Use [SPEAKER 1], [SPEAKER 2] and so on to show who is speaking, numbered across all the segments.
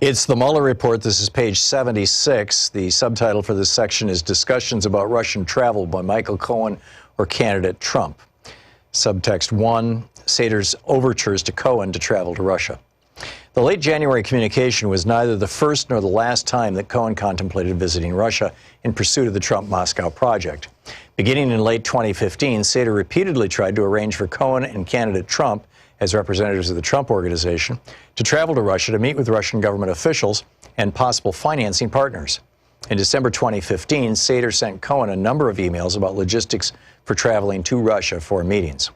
[SPEAKER 1] It's the Mueller Report. This is page 76. The subtitle for this section is Discussions About Russian Travel by Michael Cohen or Candidate Trump. Subtext 1, Sater's overtures to Cohen to travel to Russia. The late January communication was neither the first nor the last time that Cohen contemplated visiting Russia in pursuit of the Trump-Moscow project. Beginning in late 2015, Sater repeatedly tried to arrange for Cohen and candidate Trump, as representatives of the Trump Organization, to travel to Russia to meet with Russian government officials and possible financing partners. In December 2015, Sater sent Cohen a number of emails about logistics for traveling to Russia for meetings.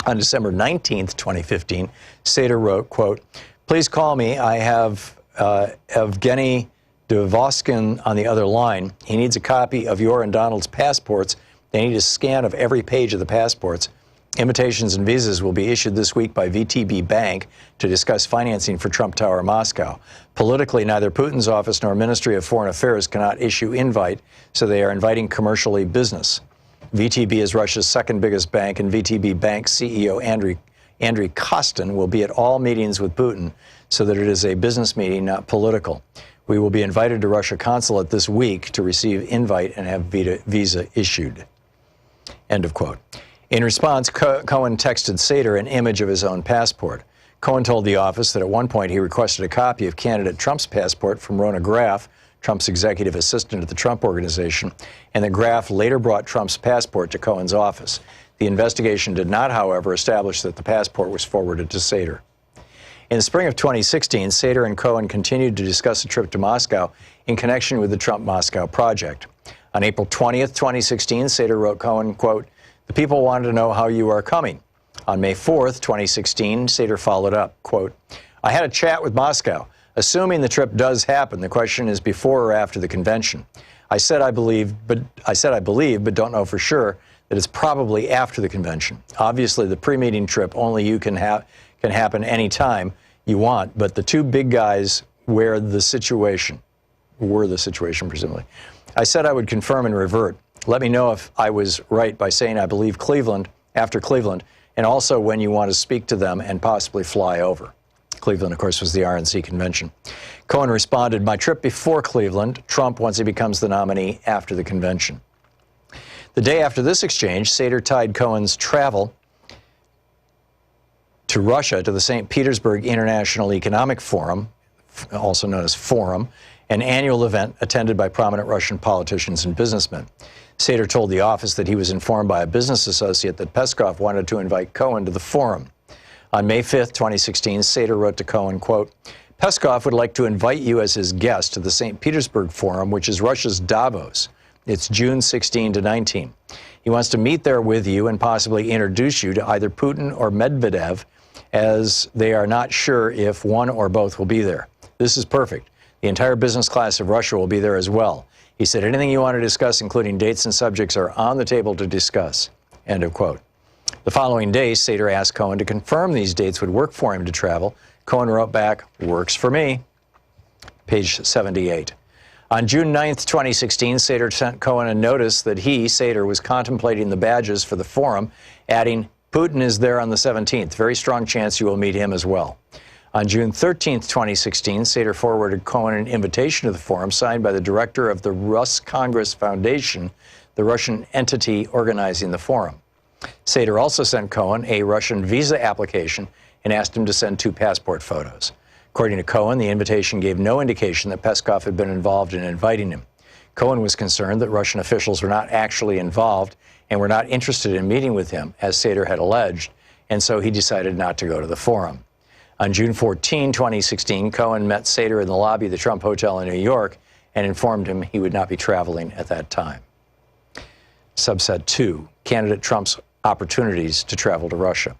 [SPEAKER 1] On December 19, 2015, Sater wrote, quote, "Please call me. I have Evgeny Devoskin on the other line. He needs a copy of your and Donald's passports. They need a scan of every page of the passports. Invitations and visas will be issued this week by VTB Bank to discuss financing for Trump Tower Moscow. Politically, neither Putin's office nor Ministry of Foreign Affairs cannot issue invite, so they are inviting commercially business. VTB is Russia's second biggest bank, and VTB Bank CEO Andriy Kostin will be at all meetings with Putin so that it is a business meeting, not political. We will be invited to Russia consulate this week to receive invite and have visa issued." End of quote. In response, Cohen texted Sater an image of his own passport. Cohen told the office that at one point he requested a copy of candidate Trump's passport from Rona Graf, Trump's executive assistant at the Trump Organization, and that Graf later brought Trump's passport to Cohen's office. The investigation did not, however, establish that the passport was forwarded to Sater. In the spring of 2016, Sater and Cohen continued to discuss a trip to Moscow in connection with the Trump-Moscow project. On April 20th, 2016, Sater wrote Cohen, quote, "The people wanted to know how you are coming." On May 4th, 2016, Sater followed up, quote, "I had a chat with Moscow. Assuming the trip does happen, the question is before or after the convention. I said I believe, but don't know for sure that it's probably after the convention. Obviously, the pre-meeting trip only you can happen any time you want, but the two big guys were the situation, presumably. I said I would confirm and revert. Let me know if I was right by saying I believe Cleveland, after Cleveland, and also when you want to speak to them and possibly fly over." Cleveland, of course, was the RNC convention. Cohen responded, "My trip before Cleveland, Trump once he becomes the nominee after the convention." The day after this exchange, Sater tied Cohen's travel to Russia to the St. Petersburg International Economic Forum, also known as Forum, an annual event attended by prominent Russian politicians and businessmen. Sater told the office that he was informed by a business associate that Peskov wanted to invite Cohen to the forum. On May 5th, 2016, Sater wrote to Cohen, quote, "Peskov would like to invite you as his guest to the St. Petersburg Forum, which is Russia's Davos. It's June 16 to 19. He wants to meet there with you and possibly introduce you to either Putin or Medvedev, as they are not sure if one or both will be there. This is perfect. The entire business class of Russia will be there as well. He said anything you want to discuss, including dates and subjects, are on the table to discuss." End of quote. The following day, Sater asked Cohen to confirm these dates would work for him to travel. Cohen wrote back, "Works for me." Page 78. On June 9th, 2016, Sater sent Cohen a notice that he, Sater, was contemplating the badges for the forum, adding, "Putin is there on the 17th. Very strong chance you will meet him as well." On June 13th, 2016, Sater forwarded Cohen an invitation to the forum signed by the director of the Rus Congress Foundation, the Russian entity organizing the forum. Sater also sent Cohen a Russian visa application and asked him to send 2 passport photos. According to Cohen, the invitation gave no indication that Peskov had been involved in inviting him. Cohen was concerned that Russian officials were not actually involved and were not interested in meeting with him, as Sater had alleged, and so he decided not to go to the forum. On June 14, 2016, Cohen met Sater in the lobby of the Trump Hotel in New York and informed him he would not be traveling at that time. Subset 2, candidate Trump's opportunities to travel to Russia.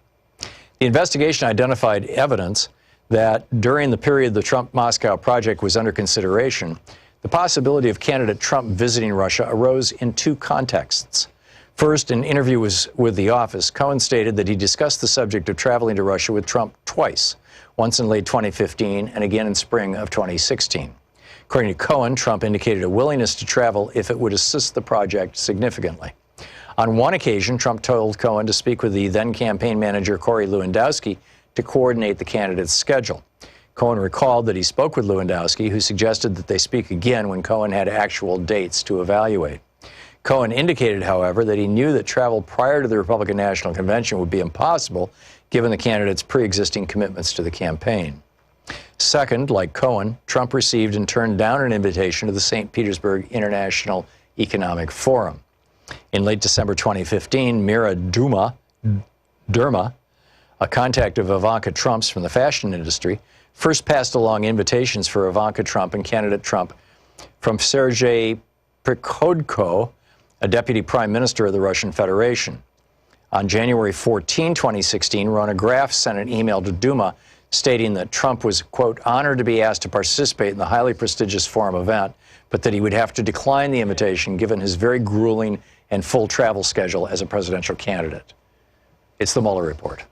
[SPEAKER 1] The investigation identified evidence that during the period the Trump-Moscow project was under consideration, the possibility of candidate Trump visiting Russia arose in 2 contexts. First, in an interview with the office, Cohen stated that he discussed the subject of traveling to Russia with Trump twice, once in late 2015 and again in spring of 2016. According to Cohen, Trump indicated a willingness to travel if it would assist the project significantly. On one occasion, Trump told Cohen to speak with the then campaign manager Corey Lewandowski to coordinate the candidate's schedule. Cohen recalled that he spoke with Lewandowski, who suggested that they speak again when Cohen had actual dates to evaluate. Cohen indicated, however, that he knew that travel prior to the Republican National Convention would be impossible, given the candidate's pre-existing commitments to the campaign. Second, like Cohen, Trump received and turned down an invitation to the St. Petersburg International Economic Forum. In late December 2015, Mira Durma, a contact of Ivanka Trump's from the fashion industry, first passed along invitations for Ivanka Trump and candidate Trump from Sergei Prikodko, a deputy prime minister of the Russian Federation. On January 14, 2016, Rona Graf sent an email to Duma stating that Trump was, quote, honored to be asked to participate in the highly prestigious forum event, but that he would have to decline the invitation given his very grueling and full travel schedule as a presidential candidate. It's the Mueller Report.